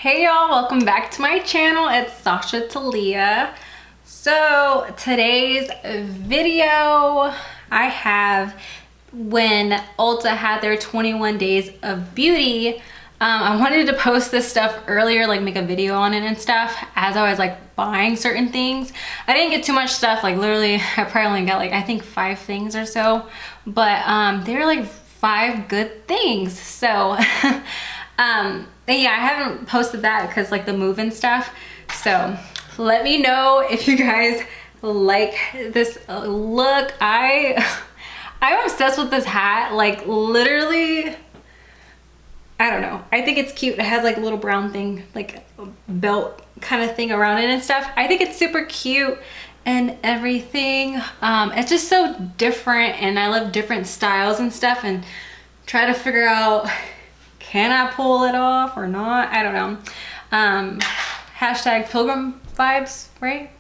Hey y'all, welcome back to my channel. It's Sasha Talia. So today's video I have when Ulta had their 21 days of beauty. I wanted to post this stuff earlier, like make a video on it and stuff as I was like buying certain things. I didn't get too much stuff, like literally I probably only got like I think 5 things or so, but they were like 5 good things. So yeah, I haven't posted that because like the move and stuff. So let me know if you guys like this look. I'm obsessed with this hat. Like literally, I don't know. I think it's cute. It has like a little brown thing, like a belt kind of thing around it and stuff. I think it's super cute and everything. It's just so different and I love different styles and stuff and try to figure out, can I pull it off or not? I don't know. Hashtag pilgrim vibes, right?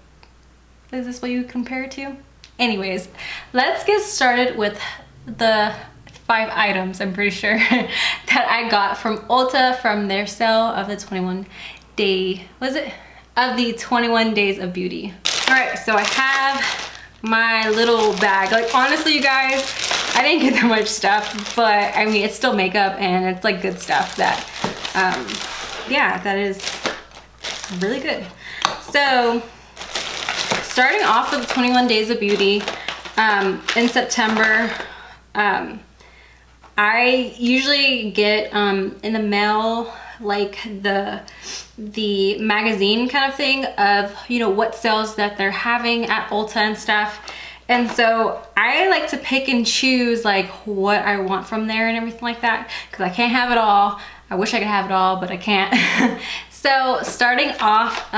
Is this what you compare it to? Anyways, let's get started with the 5 items, I'm pretty sure, that I got from Ulta from their sale of the 21 days of beauty. All right, so I have my little bag. Like honestly, you guys, I didn't get that much stuff, but I mean, it's still makeup and it's like good stuff that, yeah, that is really good. So starting off with 21 days of beauty, in September, I usually get in the mail like the magazine kind of thing of, you know, what sales that they're having at Ulta and stuff. And so I like to pick and choose like what I want from there and everything like that, because I can't have it all. I wish I could have it all, but I can't. So starting off,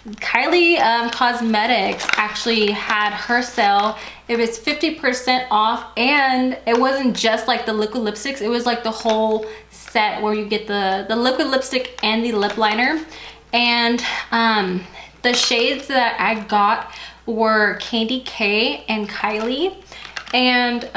Kylie Cosmetics actually had her sale. It was 50% off, and it wasn't just like the liquid lipsticks, it was like the whole set where you get the liquid lipstick and the lip liner. And the shades that I got were Candy K and Kylie, and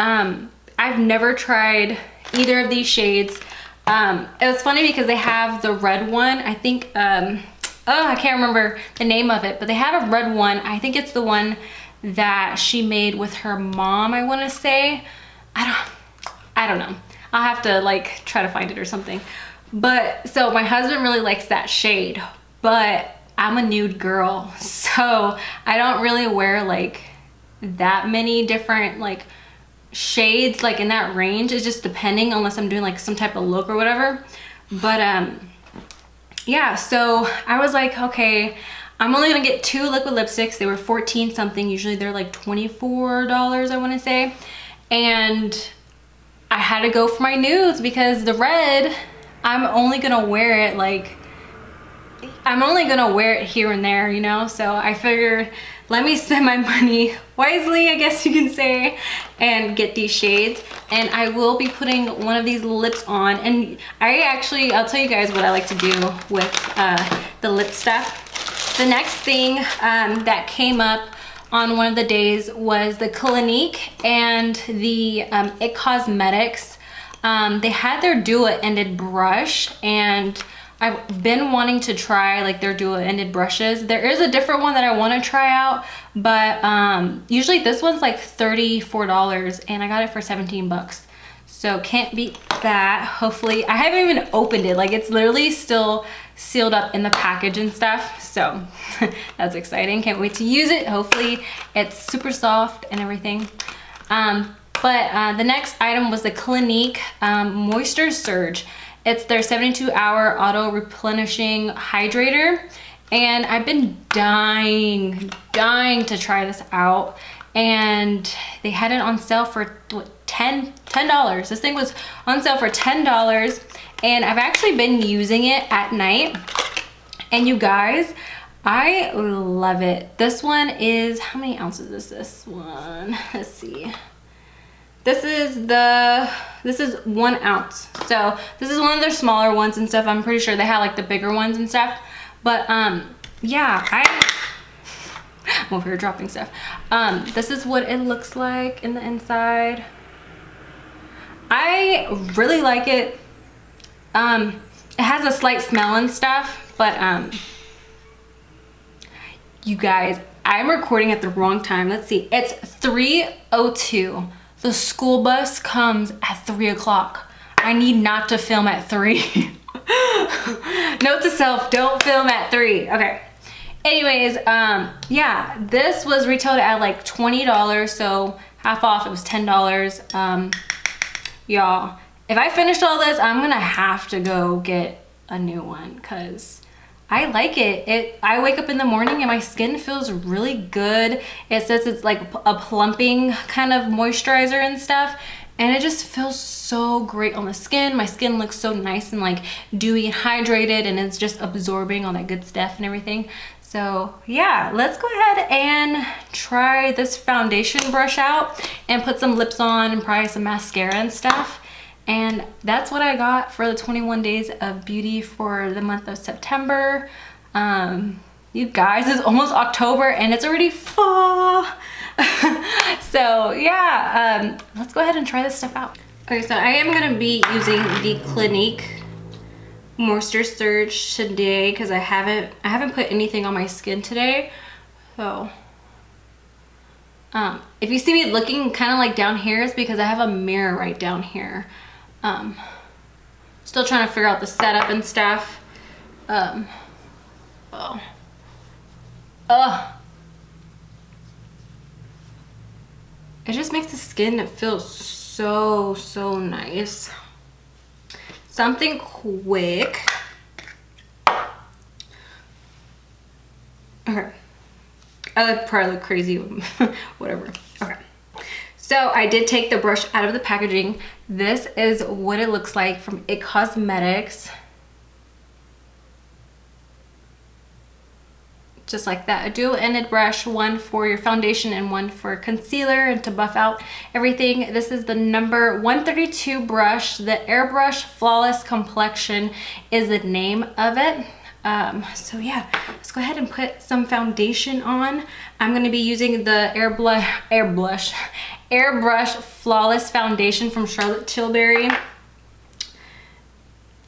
I've never tried either of these shades. It was funny because they have the red one, I think, oh, I can't remember the name of it, but they have a red one. I think it's the one that she made with her mom, I want to say. I don't know. I'll have to like try to find it or something. But so my husband really likes that shade, but I'm a nude girl, so I don't really wear like that many different like shades like in that range. It's just depending, unless I'm doing like some type of look or whatever. But yeah, so I was like, okay, I'm only gonna get 2 liquid lipsticks. They were 14 something. Usually they're like $24, I want to say. And I had to go for my nudes because the red, I'm only gonna wear it like, I'm only gonna wear it here and there, you know? So I figured, let me spend my money wisely, I guess you can say, and get these shades. And I will be putting one of these lips on. And I'll tell you guys what I like to do with the lip stuff. The next thing that came up on one of the days was the Clinique and the It Cosmetics. They had their dual-ended brush, and I've been wanting to try like their dual-ended brushes. There is a different one that I want to try out, but usually this one's like $34 and I got it for 17 bucks. So can't beat that. Hopefully, I haven't even opened it. Like it's literally still sealed up in the package and stuff. So that's exciting. Can't wait to use it. Hopefully it's super soft and everything. But the next item was the Clinique Moisture Surge. It's their 72-hour auto replenishing hydrator. And I've been dying to try this out. And they had it on sale for what, $10. This thing was on sale for $10. And I've actually been using it at night. And you guys, I love it. This one is, how many ounces is this one? Let's see. This is 1 ounce. So this is one of their smaller ones and stuff. I'm pretty sure they have like the bigger ones and stuff. But yeah, I'm over here dropping stuff. This is what it looks like in the inside. I really like it. it has a slight smell and stuff, but you guys, I'm recording at the wrong time. Let's see, it's 3:02. The school bus comes at 3 o'clock. I need not to film at 3. Note to self, don't film at 3. Okay. Anyways, yeah, this was retailed at like $20, so half off, it was $10. Y'all, if I finished all this, I'm gonna have to go get a new one because I like it. I wake up in the morning and my skin feels really good. It says it's like a plumping kind of moisturizer and stuff, and it just feels so great on the skin. My skin looks so nice and like dewy and hydrated, and it's just absorbing all that good stuff and everything. So yeah, let's go ahead and try this foundation brush out and put some lips on and probably some mascara and stuff. And that's what I got for the 21 days of beauty for the month of September. You guys, it's almost October and it's already fall. So yeah, let's go ahead and try this stuff out. Okay, so I am gonna be using the Clinique Moisture Surge today because I haven't put anything on my skin today. So if you see me looking kind of like down here, it's because I have a mirror right down here. Still trying to figure out the setup and stuff. It just makes the skin feel so nice. Something quick. Okay. I probably look crazy. Whatever. Okay. So I did take the brush out of the packaging. This is what it looks like from IT Cosmetics. Just like that, a dual-ended brush, one for your foundation and one for concealer and to buff out everything. This is the number 132 brush. The Airbrush Flawless Complexion is the name of it. So yeah, let's go ahead and put some foundation on. I'm going to be using the Airbrush Flawless Foundation from Charlotte Tilbury.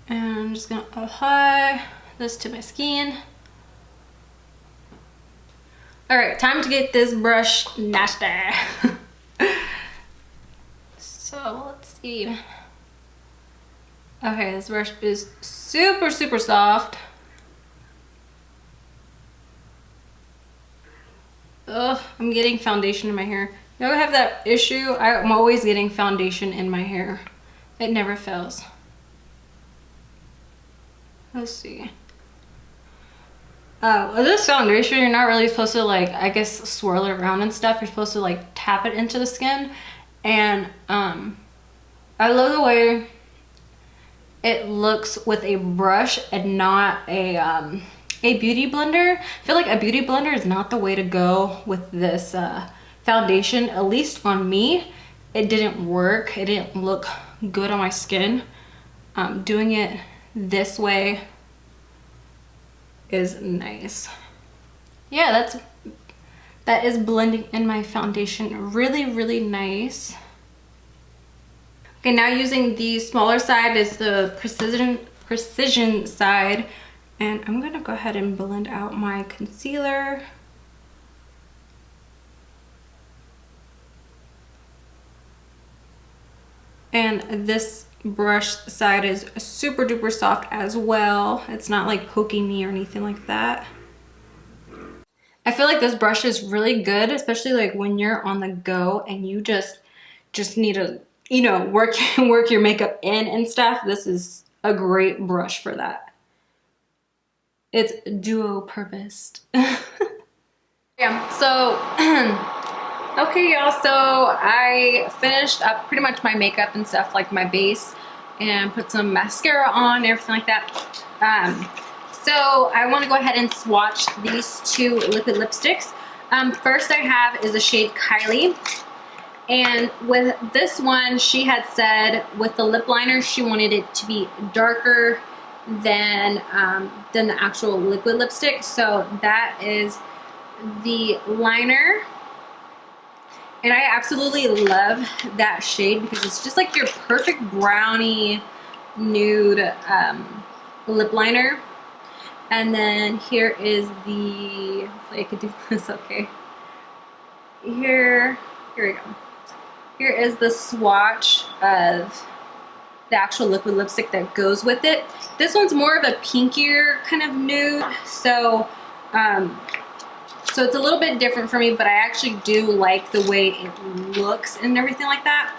And I'm just going to apply this to my skin. All right, time to get this brush nasty. So let's see. Okay, this brush is super soft. Ugh, I'm getting foundation in my hair. Y'all have that issue? I'm always getting foundation in my hair. It never fails. Let's see. This foundation, you're not really supposed to like, I guess, swirl it around and stuff. You're supposed to like tap it into the skin. And I love the way it looks with a brush and not a beauty blender. I feel like a beauty blender is not the way to go with this foundation, at least on me. It didn't work. It didn't look good on my skin. Doing it this way is nice. Yeah, that is blending in my foundation really nice. Okay, now using the smaller side is the precision side, and I'm gonna go ahead and blend out my concealer. And this brush side is super duper soft as well. It's not like poking me or anything like that. I feel like this brush is really good, especially like when you're on the go and you just need to, you know, work your makeup in and stuff. This is a great brush for that. It's duo purposed. Yeah, so okay y'all, so I finished up pretty much my makeup and stuff, like my base, and put some mascara on, everything like that. So I want to go ahead and swatch these two liquid lipsticks. First I have is the shade Kylie, and with this one she had said with the lip liner she wanted it to be darker than the actual liquid lipstick. So that is the liner. And I absolutely love that shade because it's just like your perfect brownie nude lip liner. And then here is the, hopefully I could do this okay. Here we go. Here is the swatch of the actual liquid lipstick that goes with it. This one's more of a pinkier kind of nude, so so it's a little bit different for me, but I actually do like the way it looks and everything like that.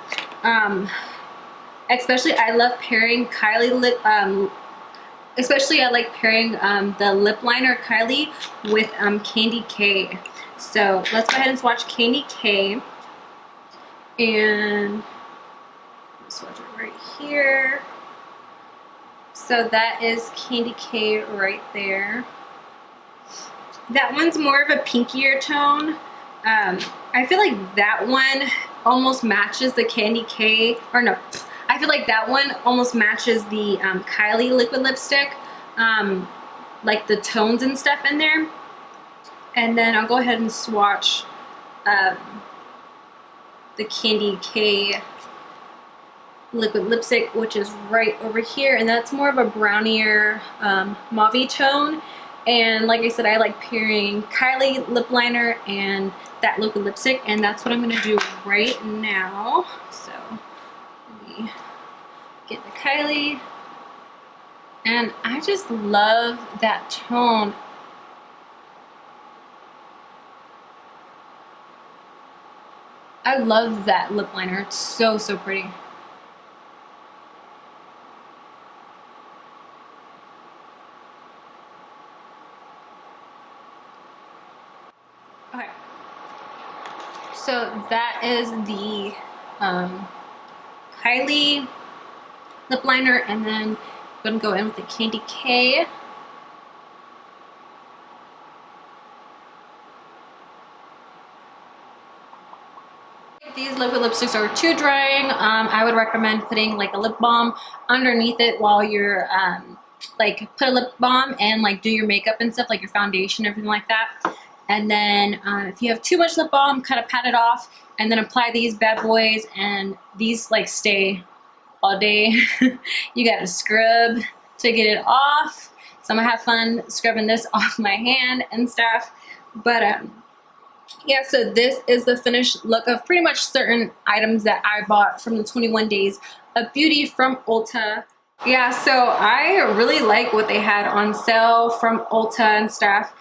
Especially I love pairing Kylie lip, especially I like pairing the lip liner Kylie with Candy K. So let's go ahead and swatch Candy K, and swatch it right here. So that is Candy K right there. That one's more of a pinkier tone. I feel like that one almost matches the Candy K, or no, I feel like that one almost matches the Kylie liquid lipstick, like the tones and stuff in there. And then I'll go ahead and swatch the Candy K liquid lipstick, which is right over here, and that's more of a brownier mauve tone. And like I said, I like pairing Kylie lip liner and that liquid lipstick, and that's what I'm going to do right now. So let me get the Kylie, and I just love that tone. I love that lip liner. It's so, so pretty. Okay, so that is the Kylie lip liner, and then I'm gonna go in with the Candy K. If these liquid lipsticks are too drying, I would recommend putting like a lip balm underneath it while you're like put a lip balm and like do your makeup and stuff, like your foundation, everything like that. And then if you have too much lip balm, kind of pat it off, and then apply these bad boys, and these like stay all day. You gotta scrub to get it off. So I'm gonna have fun scrubbing this off my hand and stuff. But yeah, so this is the finished look of pretty much certain items that I bought from the 21 Days of Beauty from Ulta. Yeah, so I really like what they had on sale from Ulta and stuff.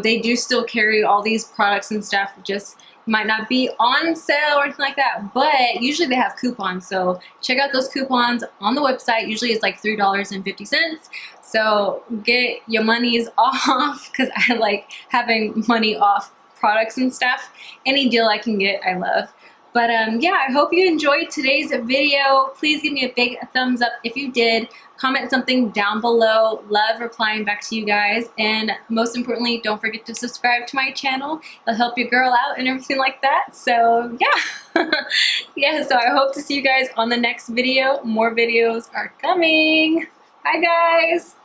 They do still carry all these products and stuff, just might not be on sale or anything like that, but usually they have coupons, so check out those coupons on the website. Usually it's like $3.50, so get your monies off, because I like having money off products and stuff. Any deal I can get, I love. But yeah, I hope you enjoyed today's video. Please give me a big thumbs up if you did. Comment something down below. Love replying back to you guys. And most importantly, don't forget to subscribe to my channel. It'll help your girl out and everything like that. So yeah. Yeah, so I hope to see you guys on the next video. More videos are coming. Bye guys.